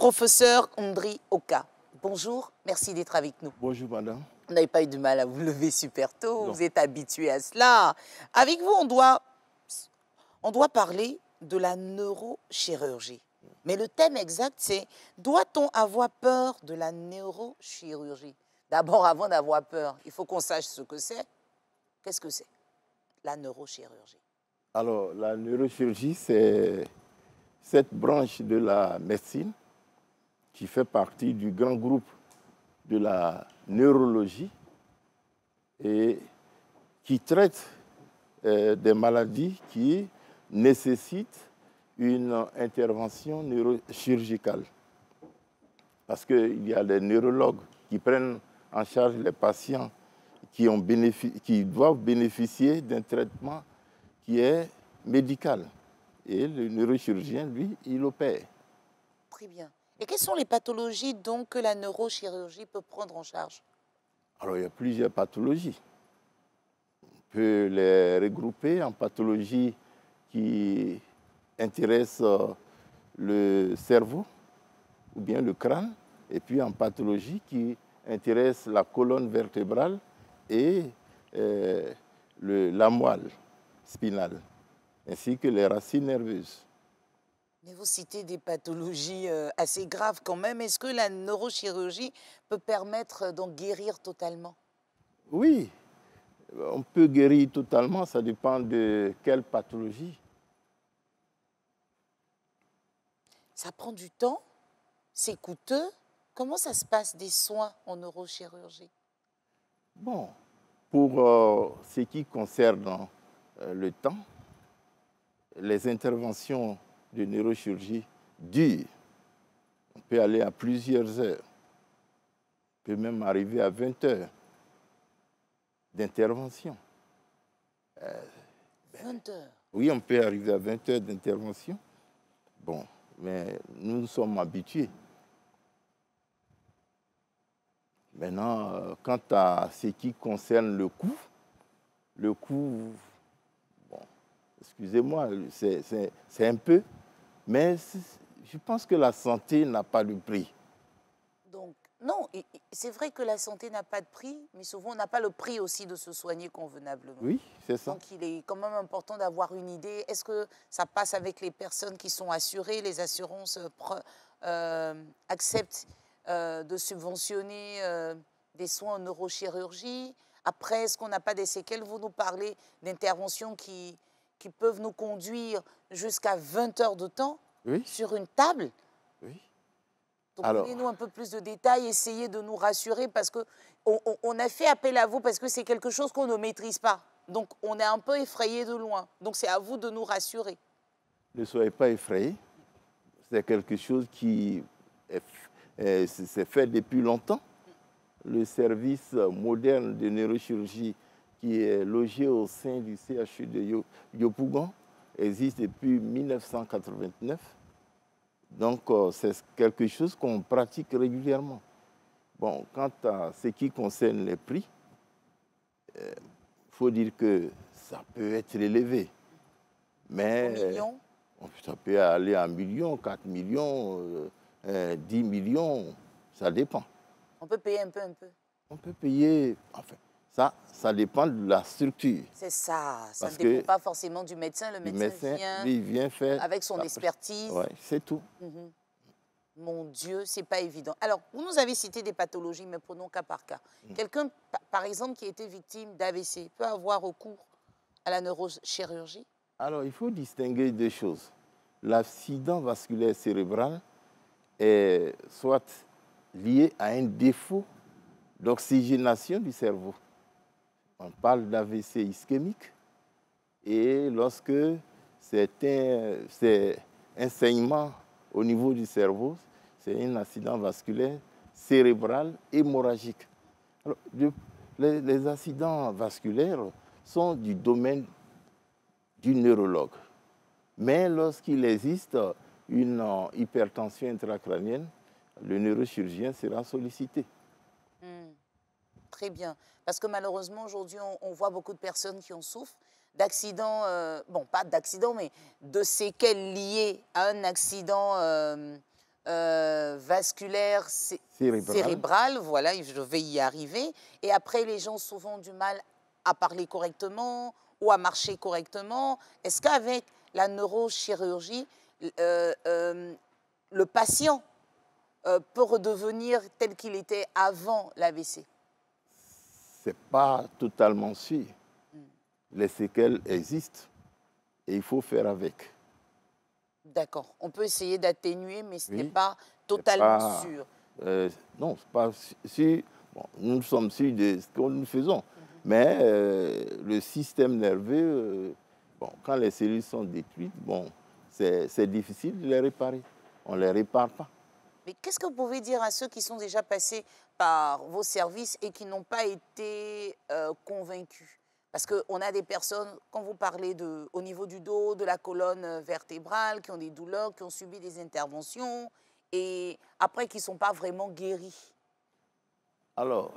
Professeur Ondry Oka, bonjour, merci d'être avec nous. Bonjour madame. Vous n'avez pas eu du mal à vous lever super tôt, Non. vous êtes habitué à cela. Avec vous, on doit parler de la neurochirurgie. Mais le thème exact, c'est doit-on avoir peur de la neurochirurgie? D'abord, avant d'avoir peur, il faut qu'on sache ce que c'est. Qu'est-ce que c'est, la neurochirurgie? Alors, la neurochirurgie, c'est cette branche de la médecine qui fait partie du grand groupe de la neurologie et qui traite des maladies qui nécessitent une intervention neurochirurgicale. Parce qu'il y a des neurologues qui prennent en charge les patients qui doivent bénéficier d'un traitement qui est médical. Et le neurochirurgien, lui, il opère. Très bien. Et quelles sont les pathologies donc que la neurochirurgie peut prendre en charge? Alors, il y a plusieurs pathologies. On peut les regrouper en pathologies qui intéressent le cerveau ou bien le crâne, et puis en pathologie qui intéresse la colonne vertébrale et la moelle spinale, ainsi que les racines nerveuses. Mais vous citez des pathologies assez graves quand même. Est-ce que la neurochirurgie peut permettre d'en guérir totalement? Oui, on peut guérir totalement, ça dépend de quelle pathologie. Ça prend du temps? C'est coûteux? Comment ça se passe des soins en neurochirurgie? Bon, pour ce qui concerne le temps, les interventions de neurochirurgie durent. On peut aller à plusieurs heures. On peut même arriver à 20 heures d'intervention. 20 heures? Oui, on peut arriver à 20 heures d'intervention. Bon, mais nous sommes habitués. Maintenant, quant à ce qui concerne le coût, bon, excusez-moi, c'est un peu, mais je pense que la santé n'a pas de prix. Donc, non, c'est vrai que la santé n'a pas de prix, mais souvent on n'a pas le prix aussi de se soigner convenablement. Oui, c'est ça. Donc, il est quand même important d'avoir une idée. Est-ce que ça passe avec les personnes qui sont assurées? Les assurances acceptent de subventionner des soins en neurochirurgie? Après, est-ce qu'on n'a pas des séquelles? Vous nous parlez d'interventions qui peuvent nous conduire jusqu'à 20 heures de temps sur une table. Oui. Donc, donnez-nous un peu plus de détails, essayez de nous rassurer parce qu'on a fait appel à vous parce que c'est quelque chose qu'on ne maîtrise pas. Donc, on est un peu effrayé de loin. Donc, c'est à vous de nous rassurer. Ne soyez pas effrayés. C'est quelque chose qui s'est fait depuis longtemps. Le service moderne de neurochirurgie qui est logé au sein du CHU de Yopougon existe depuis 1989. Donc, c'est quelque chose qu'on pratique régulièrement. Bon, quant à ce qui concerne les prix, il faut dire que ça peut être élevé. Mais ça peut aller à 1 million, 4 millions, 10 millions, ça dépend. On peut payer un peu, On peut payer, enfin, ça dépend de la structure. C'est ça, ça Parce ne dépend pas forcément du médecin. Le médecin vient faire avec son expertise. Oui, c'est tout. Mon Dieu, c'est pas évident. Alors, vous nous avez cité des pathologies, mais prenons cas par cas. Quelqu'un, par exemple, qui a été victime d'AVC peut avoir recours à la neurochirurgie? Alors, il faut distinguer deux choses. L'accident vasculaire cérébral est soit lié à un défaut d'oxygénation du cerveau. On parle d'AVC ischémique. Et lorsque c'est un saignement au niveau du cerveau, c'est un accident vasculaire cérébral hémorragique. Alors, les accidents vasculaires sont du domaine du neurologue. Mais lorsqu'il existe une hypertension intracrânienne, le neurochirurgien sera sollicité. Très bien. Parce que malheureusement, aujourd'hui, on voit beaucoup de personnes qui en souffrent d'accidents, bon, pas d'accidents, mais de séquelles liées à un accident vasculaire Cérébral. cérébrale, voilà, je vais y arriver. Et après, les gens souvent ont du mal à parler correctement ou à marcher correctement. Est-ce qu'avec la neurochirurgie, le patient peut redevenir tel qu'il était avant l'AVC? C'est pas totalement sûr. Les séquelles existent et il faut faire avec. D'accord. On peut essayer d'atténuer, mais ce n'est Oui, pas c'est totalement pas, sûr. non, c'est pas sûr. Bon, nous sommes sûrs de ce que nous faisons. Mais le système nerveux, bon, quand les cellules sont détruites, bon, c'est difficile de les réparer. On ne les répare pas. Mais qu'est-ce que vous pouvez dire à ceux qui sont déjà passés par vos services et qui n'ont pas été convaincus? Parce qu'on a des personnes, quand vous parlez au niveau du dos, de la colonne vertébrale, qui ont des douleurs, qui ont subi des interventions et après qui ne sont pas vraiment guéris. Alors,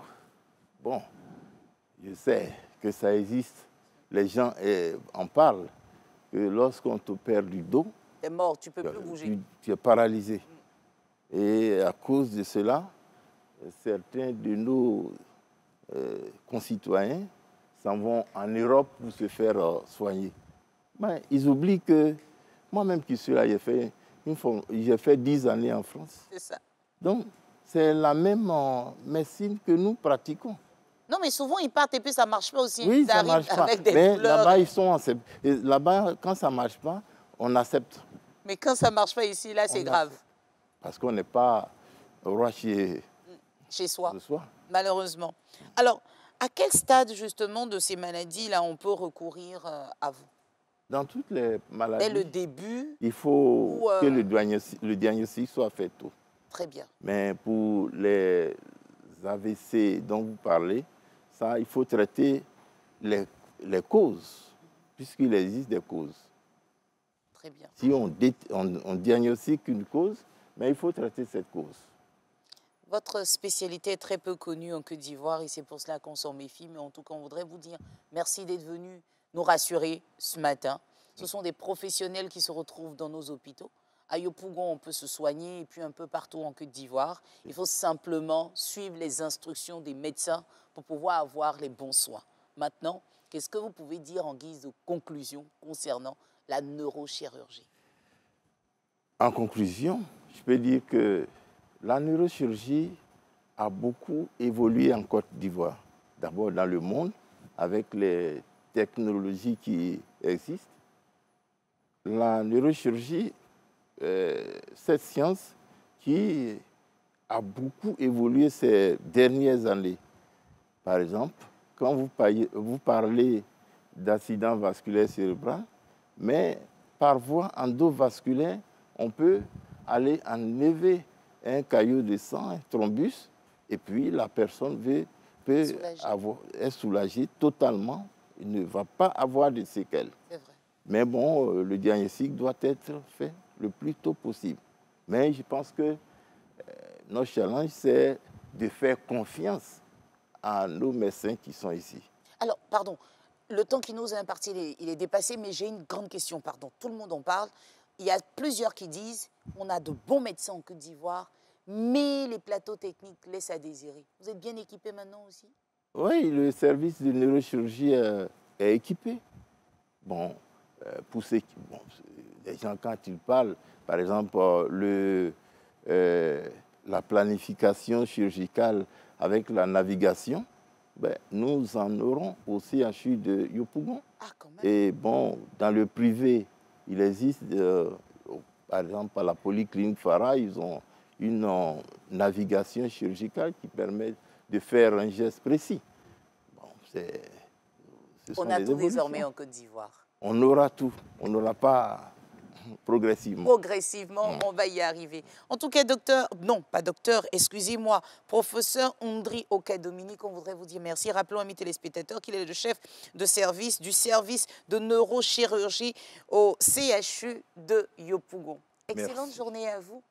bon, je sais que ça existe. Les gens en parlent. Que lorsqu'on te perd du dos, Tu es mort, tu ne peux plus bouger. tu es paralysé. Et à cause de cela, certains de nos concitoyens s'en vont en Europe pour se faire soigner. Mais ils oublient que moi-même qui suis là, j'ai fait 10 années en France. C'est ça. Donc, c'est la même médecine que nous pratiquons. Non, mais souvent, ils partent et puis ça ne marche pas aussi. Oui, Ils ça ne arrivent marche pas. avec des Mais douleurs. là-bas, ils sont là-bas, quand ça ne marche pas, on accepte. Mais quand ça ne marche pas ici, là, c'est grave. Parce qu'on n'est pas roi chez soi, soi, malheureusement. Alors, à quel stade, justement, de ces maladies-là, on peut recourir à vous? Dans toutes les maladies, dès le début, il faut que le diagnostic soit fait tôt. Très bien. Mais pour les AVC dont vous parlez, ça, il faut traiter les causes, puisqu'il existe des causes. Très bien. Si on diagnostique une cause, mais il faut traiter cette cause. Votre spécialité est très peu connue en Côte d'Ivoire et c'est pour cela qu'on s'en méfie. Mais en tout cas, on voudrait vous dire merci d'être venu nous rassurer ce matin. Ce sont des professionnels qui se retrouvent dans nos hôpitaux. À Yopougon, on peut se soigner et puis un peu partout en Côte d'Ivoire. Il faut simplement suivre les instructions des médecins pour pouvoir avoir les bons soins. Maintenant, qu'est-ce que vous pouvez dire en guise de conclusion concernant la neurochirurgie? En conclusion, je peux dire que la neurochirurgie a beaucoup évolué en Côte d'Ivoire. D'abord dans le monde, avec les technologies qui existent. La neurochirurgie, cette science qui a beaucoup évolué ces dernières années. Par exemple, quand vous parlez d'accident vasculaire cérébral, mais par voie endovasculaire, on peut aller enlever un caillot de sang, un thrombus, et puis la personne peut être soulagée totalement. Il ne va pas avoir de séquelles. C'est vrai. Mais bon, le diagnostic doit être fait le plus tôt possible. Mais je pense que notre challenge, c'est de faire confiance à nos médecins qui sont ici. Alors, pardon, le temps qui nous est imparti, il est dépassé, mais j'ai une grande question, pardon. Tout le monde en parle. Il y a plusieurs qui disent on a de bons médecins en Côte d'Ivoire, mais les plateaux techniques laissent à désirer. Vous êtes bien équipé maintenant aussi? Oui, le service de neurochirurgie est équipé. Bon, pour ceux qui, bon, les gens, quand ils parlent, par exemple, la planification chirurgicale avec la navigation, ben, nous en aurons au CHU de Yopougon. Ah, quand même. Et bon, dans le privé, il existe, par exemple, à la polyclinique Farah, ils ont une navigation chirurgicale qui permet de faire un geste précis. Bon, on a tout désormais en Côte d'Ivoire. On aura tout. On n'aura pas progressivement. Progressivement, on va y arriver. En tout cas, docteur, non, pas docteur, excusez-moi, professeur Ondri Oka-Dominique, on voudrait vous dire merci. Rappelons à mes téléspectateurs qu'il est le chef de service du service de neurochirurgie au CHU de Yopougon. Excellente journée à vous.